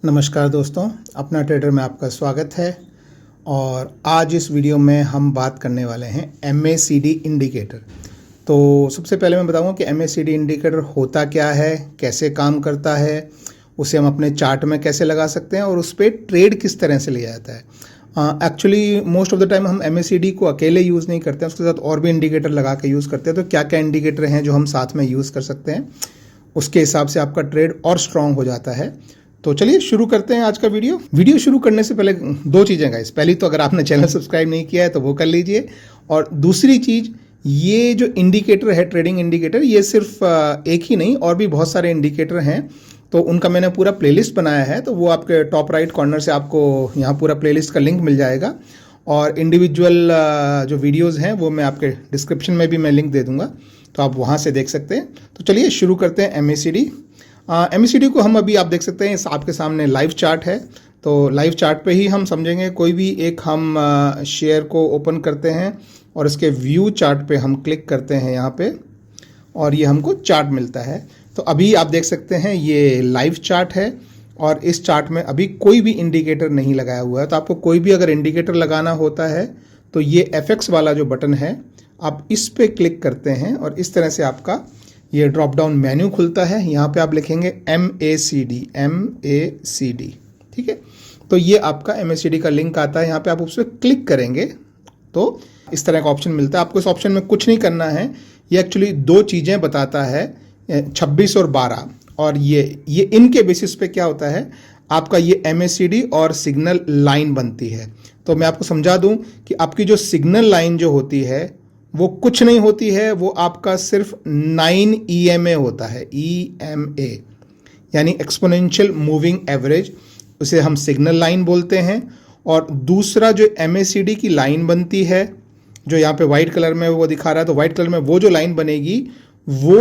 नमस्कार दोस्तों, अपना ट्रेडर में आपका स्वागत है। और आज इस वीडियो में हम बात करने वाले हैं MACD इंडिकेटर। तो सबसे पहले मैं बताऊंगा कि MACD इंडिकेटर होता क्या है, कैसे काम करता है, उसे हम अपने चार्ट में कैसे लगा सकते हैं और उस पर ट्रेड किस तरह से लिया जाता है। Actually most of the time हम MACD को अकेले यूज़ नहीं करते हैं, उसके साथ और भी इंडिकेटर लगा के यूज़ करते हैं। तो क्या क्या इंडिकेटर हैं जो हम साथ में यूज़ कर सकते हैं, उसके हिसाब से आपका ट्रेड और स्ट्रांग हो जाता है। तो चलिए शुरू करते हैं आज का वीडियो शुरू करने से पहले दो चीज़ें गाइस। पहली तो अगर आपने चैनल सब्सक्राइब नहीं किया है तो वो कर लीजिए, और दूसरी चीज़ ये जो इंडिकेटर है, ट्रेडिंग इंडिकेटर, ये सिर्फ एक ही नहीं और भी बहुत सारे इंडिकेटर हैं। तो उनका मैंने पूरा प्लेलिस्ट बनाया है, तो वो आपके टॉप राइट कॉर्नर से आपको यहाँ पूरा प्लेलिस्ट का लिंक मिल जाएगा। और इंडिविजुअल जो वीडियोज़ हैं वो मैं आपके डिस्क्रिप्शन में भी मैं लिंक दे दूँगा, तो आप वहाँ से देख सकते हैं। तो चलिए शुरू करते हैं MACD। MACD को हम अभी आप देख सकते हैं, आपके सामने लाइव चार्ट है। तो लाइव चार्ट पे ही हम समझेंगे। कोई भी एक हम शेयर को ओपन करते हैं और इसके व्यू चार्ट पे हम क्लिक करते हैं यहाँ पे, और ये हमको चार्ट मिलता है। तो अभी आप देख सकते हैं ये लाइव चार्ट है और इस चार्ट में अभी कोई भी इंडिकेटर नहीं लगाया हुआ है। तो आपको कोई भी अगर इंडिकेटर लगाना होता है तो ये FX वाला जो बटन है आप इस पे क्लिक करते हैं और इस तरह से आपका ये ड्रॉप डाउन मेन्यू खुलता है। यहाँ पे आप लिखेंगे MACD, ठीक है। तो ये आपका MACD का लिंक आता है, यहाँ पे आप उस पर क्लिक करेंगे तो इस तरह का ऑप्शन मिलता है। आपको इस ऑप्शन में कुछ नहीं करना है। ये एक्चुअली दो चीज़ें बताता है, 26 और 12, और ये इनके बेसिस पे क्या होता है, आपका ये MACD और सिग्नल लाइन बनती है। तो मैं आपको समझा दूं कि आपकी जो सिग्नल लाइन जो होती है वो कुछ नहीं होती है, वो आपका सिर्फ 9 EMA होता है, EMA यानी एक्सपोनेंशियल मूविंग एवरेज, उसे हम सिग्नल लाइन बोलते हैं। और दूसरा जो MACD की लाइन बनती है, जो यहाँ पे वाइट कलर में वो दिखा रहा है, तो वाइट कलर में वो जो लाइन बनेगी वो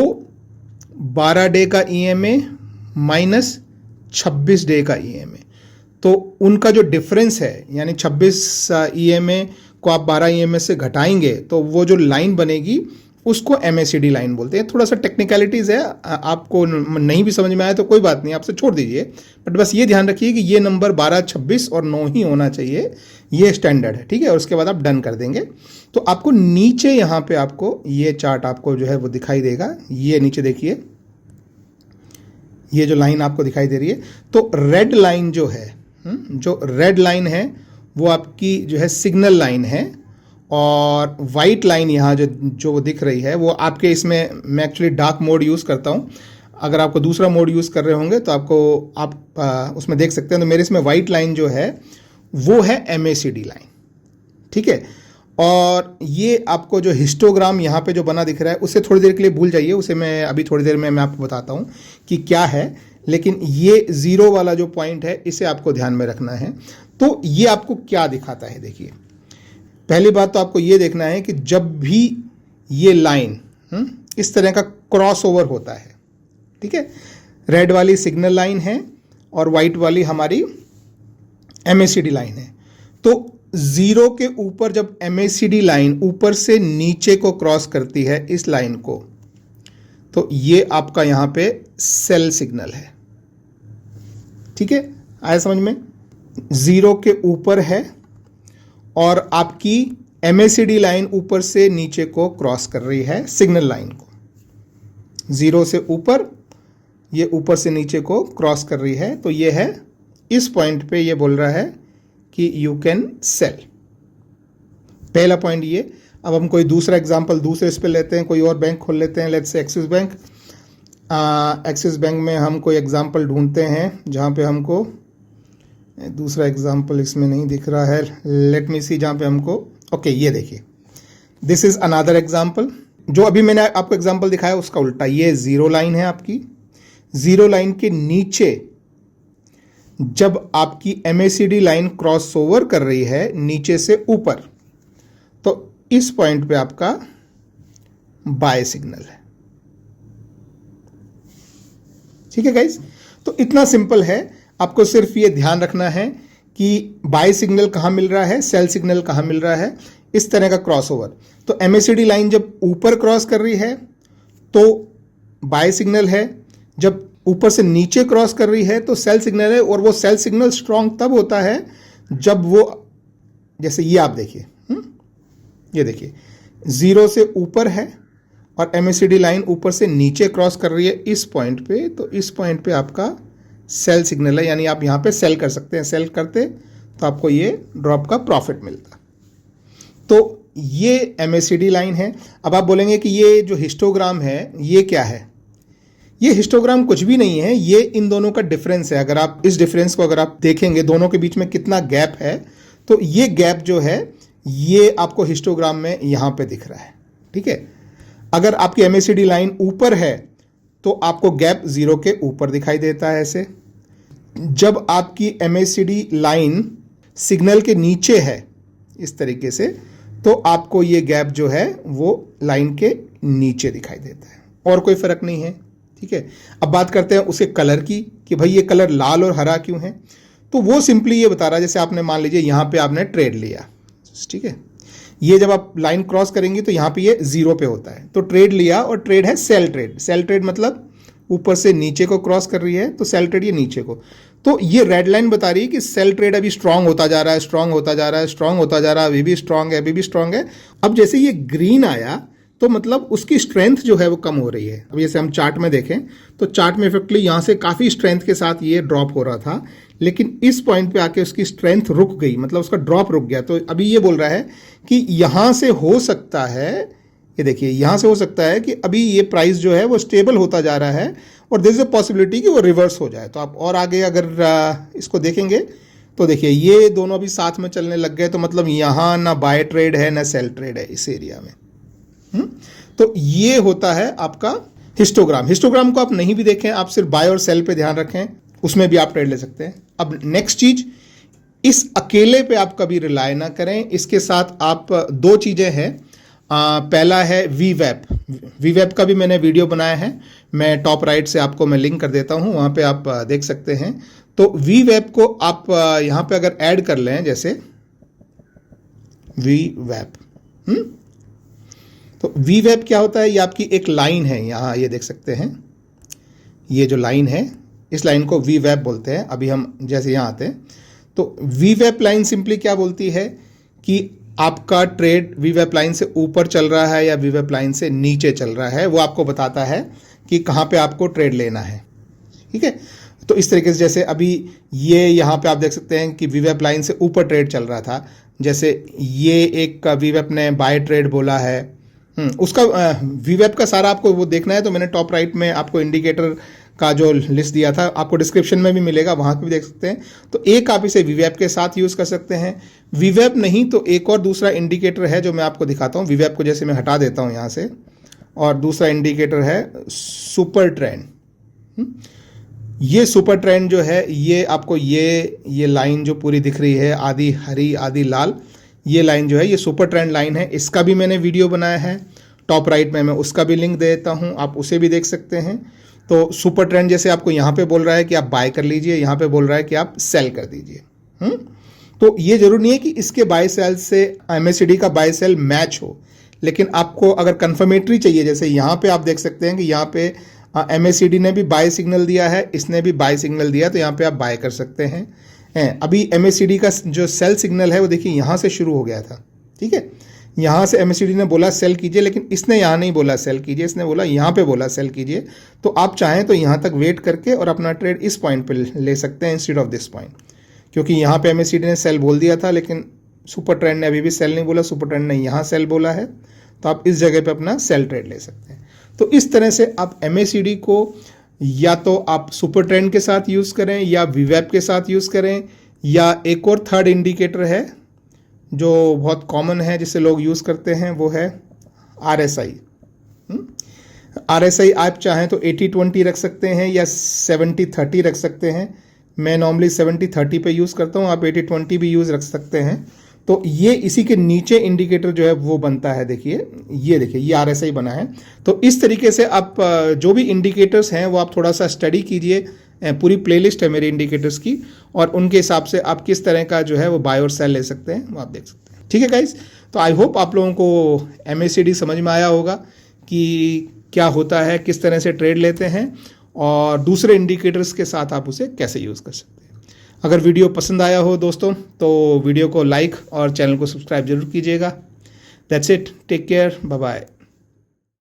12 डे का EMA माइनस 26 डे का EMA। तो उनका जो डिफरेंस है, यानी 26 EMA को आप 12 EMA से घटाएंगे तो वो जो लाइन बनेगी उसको MACD लाइन बोलते हैं। थोड़ा सा टेक्निकलिटीज़ है, आपको नहीं भी समझ में आए तो कोई बात नहीं, आपसे छोड़ दीजिए, बट बस ये ध्यान रखिए कि ये नंबर 12, 26 और 9 ही होना चाहिए, ये स्टैंडर्ड है, ठीक है। और उसके बाद आप डन कर देंगे तो आपको नीचे यहाँ पे आपको ये चार्ट आपको जो है वो दिखाई देगा। ये नीचे देखिए, ये जो लाइन आपको दिखाई दे रही है, तो रेड लाइन जो है, जो रेड लाइन है वो आपकी जो है सिग्नल लाइन है, और वाइट लाइन यहाँ जो दिख रही है वो आपके, इसमें मैं एक्चुअली डार्क मोड यूज़ करता हूँ। अगर आपको दूसरा मोड यूज़ कर रहे होंगे तो आप उसमें देख सकते हैं। तो मेरे इसमें वाइट लाइन जो है वो है MACD लाइन, ठीक है। और ये आपको जो हिस्टोग्राम यहाँ पे जो बना दिख रहा है उससे थोड़ी देर के लिए भूल जाइए, उसे मैं अभी थोड़ी देर में मैं आपको बताता हूँ कि क्या है। लेकिन ये 0 वाला जो पॉइंट है इसे आपको ध्यान में रखना है। तो ये आपको क्या दिखाता है, देखिए, पहली बात तो आपको ये देखना है कि जब भी ये लाइन इस तरह का क्रॉस ओवर होता है, ठीक है, रेड वाली सिग्नल लाइन है और वाइट वाली हमारी MACD लाइन है, तो 0 के ऊपर जब MACD लाइन ऊपर से नीचे को क्रॉस करती है इस लाइन को, तो ये आपका यहाँ पे सेल सिग्नल है, ठीक है। आया समझ में? 0 के ऊपर है और आपकी MACD लाइन ऊपर से नीचे को क्रॉस कर रही है सिग्नल लाइन को। 0 से ऊपर, ये ऊपर से नीचे को क्रॉस कर रही है, तो ये है इस पॉइंट पे ये बोल रहा है कि यू कैन सेल। पहला पॉइंट ये। अब हम कोई दूसरा एग्जांपल दूसरे इस पे लेते हैं, कोई और बैंक खोल लेते हैं, let's say axis bank. Axis bank में हम कोई एग्जांपल ढूंढते हैं जहाँ पे हमको दूसरा एग्जांपल इसमें नहीं दिख रहा है, लेट मी सी, जहाँ पे हमको, ओके, ये देखिए, दिस इज अनदर एग्जांपल। जो अभी मैंने आपको एग्जांपल दिखाया उसका उल्टा, ये 0 लाइन है आपकी। 0 लाइन के नीचे जब आपकी MACD लाइन क्रॉस ओवर कर रही है नीचे से ऊपर, तो इस पॉइंट पे आपका बाय सिग्नल है, ठीक है गाइस। तो इतना सिंपल है, आपको सिर्फ ये ध्यान रखना है कि बाय सिग्नल कहाँ मिल रहा है, सेल सिग्नल कहाँ मिल रहा है, इस तरह का क्रॉसओवर। तो MACD लाइन जब ऊपर क्रॉस कर रही है तो बाय सिग्नल है, जब ऊपर से नीचे क्रॉस कर रही है तो सेल सिग्नल है, और वो सेल सिग्नल स्ट्रांग तब होता है जब वो, जैसे ये आप देखिए, ये देखिए 0 से ऊपर है और MACD लाइन ऊपर से नीचे क्रॉस कर रही है इस पॉइंट पे, तो इस पॉइंट पे आपका सेल सिग्नल है, यानी आप यहाँ पे सेल कर सकते हैं। सेल करते तो आपको ये ड्रॉप का प्रॉफिट मिलता। तो ये MACD लाइन है। अब आप बोलेंगे कि ये जो हिस्टोग्राम है ये क्या है? ये हिस्टोग्राम कुछ भी नहीं है, ये इन दोनों का डिफरेंस है। अगर आप इस डिफरेंस को अगर आप देखेंगे, दोनों के बीच में कितना गैप है, तो ये गैप जो है ये आपको हिस्टोग्राम में यहाँ पे दिख रहा है। ठीक है, अगर आपकी MACD लाइन ऊपर है तो आपको गैप 0 के ऊपर दिखाई देता है ऐसे। जब आपकी MACD लाइन सिग्नल के नीचे है इस तरीके से, तो आपको ये गैप जो है वो लाइन के नीचे दिखाई देता है, और कोई फर्क नहीं है। ठीक है, अब बात करते हैं उसके कलर की कि भाई ये कलर लाल और हरा क्यों है। तो वो सिंपली ये बता रहा है, जैसे आपने मान लीजिए यहाँ पे आपने ट्रेड लिया, ठीक है, ये जब आप लाइन क्रॉस करेंगे तो यहाँ पे ये 0 पे होता है, तो ट्रेड लिया, और ट्रेड है सेल ट्रेड। सेल ट्रेड मतलब ऊपर से नीचे को क्रॉस कर रही है, तो सेल ट्रेड ये नीचे को। तो ये रेड लाइन बता रही है कि सेल ट्रेड अभी स्ट्रांग होता जा रहा है, स्ट्रांग होता जा रहा है, स्ट्रांग होता जा रहा है, अभी भी स्ट्रांग है, अभी भी स्ट्रांग है। अब जैसे ये ग्रीन आया तो मतलब उसकी स्ट्रेंथ जो है वो कम हो रही है। अब जैसे हम चार्ट में देखें तो चार्ट में इफेक्टली यहाँ से काफ़ी स्ट्रेंथ के साथ ये ड्रॉप हो रहा था, लेकिन इस पॉइंट पे आके उसकी स्ट्रेंथ रुक गई, मतलब उसका ड्रॉप रुक गया। तो अभी ये बोल रहा है कि यहाँ से हो सकता है, ये देखिए यहाँ से हो सकता है कि अभी ये प्राइस जो है वो स्टेबल होता जा रहा है, और देयर इज अ पॉसिबिलिटी कि वो रिवर्स हो जाए। तो आप और आगे अगर इसको देखेंगे तो देखिए ये दोनों अभी साथ में चलने लग गए, तो मतलब यहाँ ना बाय ट्रेड है ना सेल ट्रेड है इस एरिया में। तो ये होता है आपका हिस्टोग्राम। हिस्टोग्राम को आप नहीं भी देखें, आप सिर्फ बाय और सेल पे ध्यान रखें, उसमें भी आप ट्रेड ले सकते हैं। अब नेक्स्ट चीज, इस अकेले पे आप कभी रिलाय ना करें, इसके साथ आप दो चीजें हैं। पहला है वीवैप। वीवैप का भी मैंने वीडियो बनाया है, मैं टॉप राइट से आपको मैं लिंक कर देता हूं, वहां पे आप देख सकते हैं। तो वीवैप को आप यहां पे अगर ऐड कर लें, जैसे वीवैप, तो वीवैप क्या होता है, ये आपकी एक लाइन है, यहाँ ये देख सकते हैं, ये जो लाइन है इस लाइन को वीवैप बोलते हैं। अभी हम जैसे यहाँ आते हैं तो वीवैप लाइन सिंपली क्या बोलती है कि आपका ट्रेड वीवैप लाइन से ऊपर चल रहा है या वीवैप लाइन से नीचे चल रहा है, वो आपको बताता है कि कहाँ पे आपको ट्रेड लेना है। ठीक है, तो इस तरीके से जैसे अभी ये यहाँ पे आप देख सकते हैं कि वीवैप लाइन से ऊपर ट्रेड चल रहा था, जैसे ये एक वीवैप ने बाय ट्रेड बोला है। उसका वीवैप का सारा आपको वो देखना है तो मैंने टॉप राइट में आपको इंडिकेटर का जो लिस्ट दिया था, आपको डिस्क्रिप्शन में भी मिलेगा, वहाँ पे भी देख सकते हैं। तो एक आप इसे वीवैप के साथ यूज़ कर सकते हैं। वीवैप नहीं तो एक और दूसरा इंडिकेटर है जो मैं आपको दिखाता हूँ। वीवैप को जैसे मैं हटा देता हूँ यहाँ से, और दूसरा इंडिकेटर है सुपर ट्रेंड। ये सुपर ट्रेंड जो है, ये आपको ये लाइन जो पूरी दिख रही है, आधी हरी आधी लाल, ये लाइन जो है ये सुपर ट्रेंड लाइन है। इसका भी मैंने वीडियो बनाया है, टॉप राइट में मैं उसका भी लिंक दे देता हूँ, आप उसे भी देख सकते हैं। तो सुपर ट्रेंड जैसे आपको यहाँ पे बोल रहा है कि आप बाय कर लीजिए, यहाँ पे बोल रहा है कि आप सेल कर दीजिए। तो ये जरूरी नहीं है कि इसके बाय सेल से MACD का बाय सेल मैच हो, लेकिन आपको अगर कंफर्मेटरी चाहिए, जैसे यहाँ पे आप देख सकते हैं कि यहाँ पे MACD ने भी बाय सिग्नल दिया है, इसने भी बाय सिग्नल दिया, तो यहाँ पे आप बाय कर सकते हैं। अभी MACD का जो सेल सिग्नल है वो देखिए यहाँ से शुरू हो गया था। ठीक है, यहाँ से MACD ने बोला सेल कीजिए, लेकिन इसने यहाँ नहीं बोला सेल कीजिए, इसने बोला यहाँ पे बोला सेल कीजिए। तो आप चाहें तो यहाँ तक वेट करके और अपना ट्रेड इस पॉइंट पे ले सकते हैं इंस्टेड ऑफ दिस पॉइंट, क्योंकि यहाँ पे MACD ने सेल बोल दिया था, लेकिन सुपर ट्रेंड ने अभी भी सेल नहीं बोला, सुपर ट्रेंड ने यहाँ सेल बोला है, तो आप इस जगह पे अपना सेल ट्रेड ले सकते हैं। तो इस तरह से आप MACD को या तो आप सुपर ट्रेंड के साथ यूज़ करें या वीवैप के साथ यूज़ करें, या एक और थर्ड इंडिकेटर है जो बहुत कॉमन है जिसे लोग यूज़ करते हैं, वो है RSI। RSI आप चाहें तो 80-20 रख सकते हैं या 70-30 रख सकते हैं। मैं नॉर्मली 70-30 पे यूज़ करता हूँ, आप 80-20 भी यूज़ रख सकते हैं। तो ये इसी के नीचे इंडिकेटर जो है वो बनता है, देखिए ये देखिए ये RSI बना है। तो इस तरीके से आप जो भी इंडिकेटर्स हैं वो आप थोड़ा सा स्टडी कीजिए, पूरी प्लेलिस्ट है मेरी इंडिकेटर्स की, और उनके हिसाब से आप किस तरह का जो है वो बाय और सेल ले सकते हैं, वो आप देख सकते हैं। ठीक है गाइस, तो आई होप आप लोगों को MACD समझ में आया होगा कि क्या होता है, किस तरह से ट्रेड लेते हैं, और दूसरे इंडिकेटर्स के साथ आप उसे कैसे यूज़ कर सकते हैं। अगर वीडियो पसंद आया हो दोस्तों तो वीडियो को लाइक और चैनल को सब्सक्राइब जरूर कीजिएगा। That's it, take care, bye bye.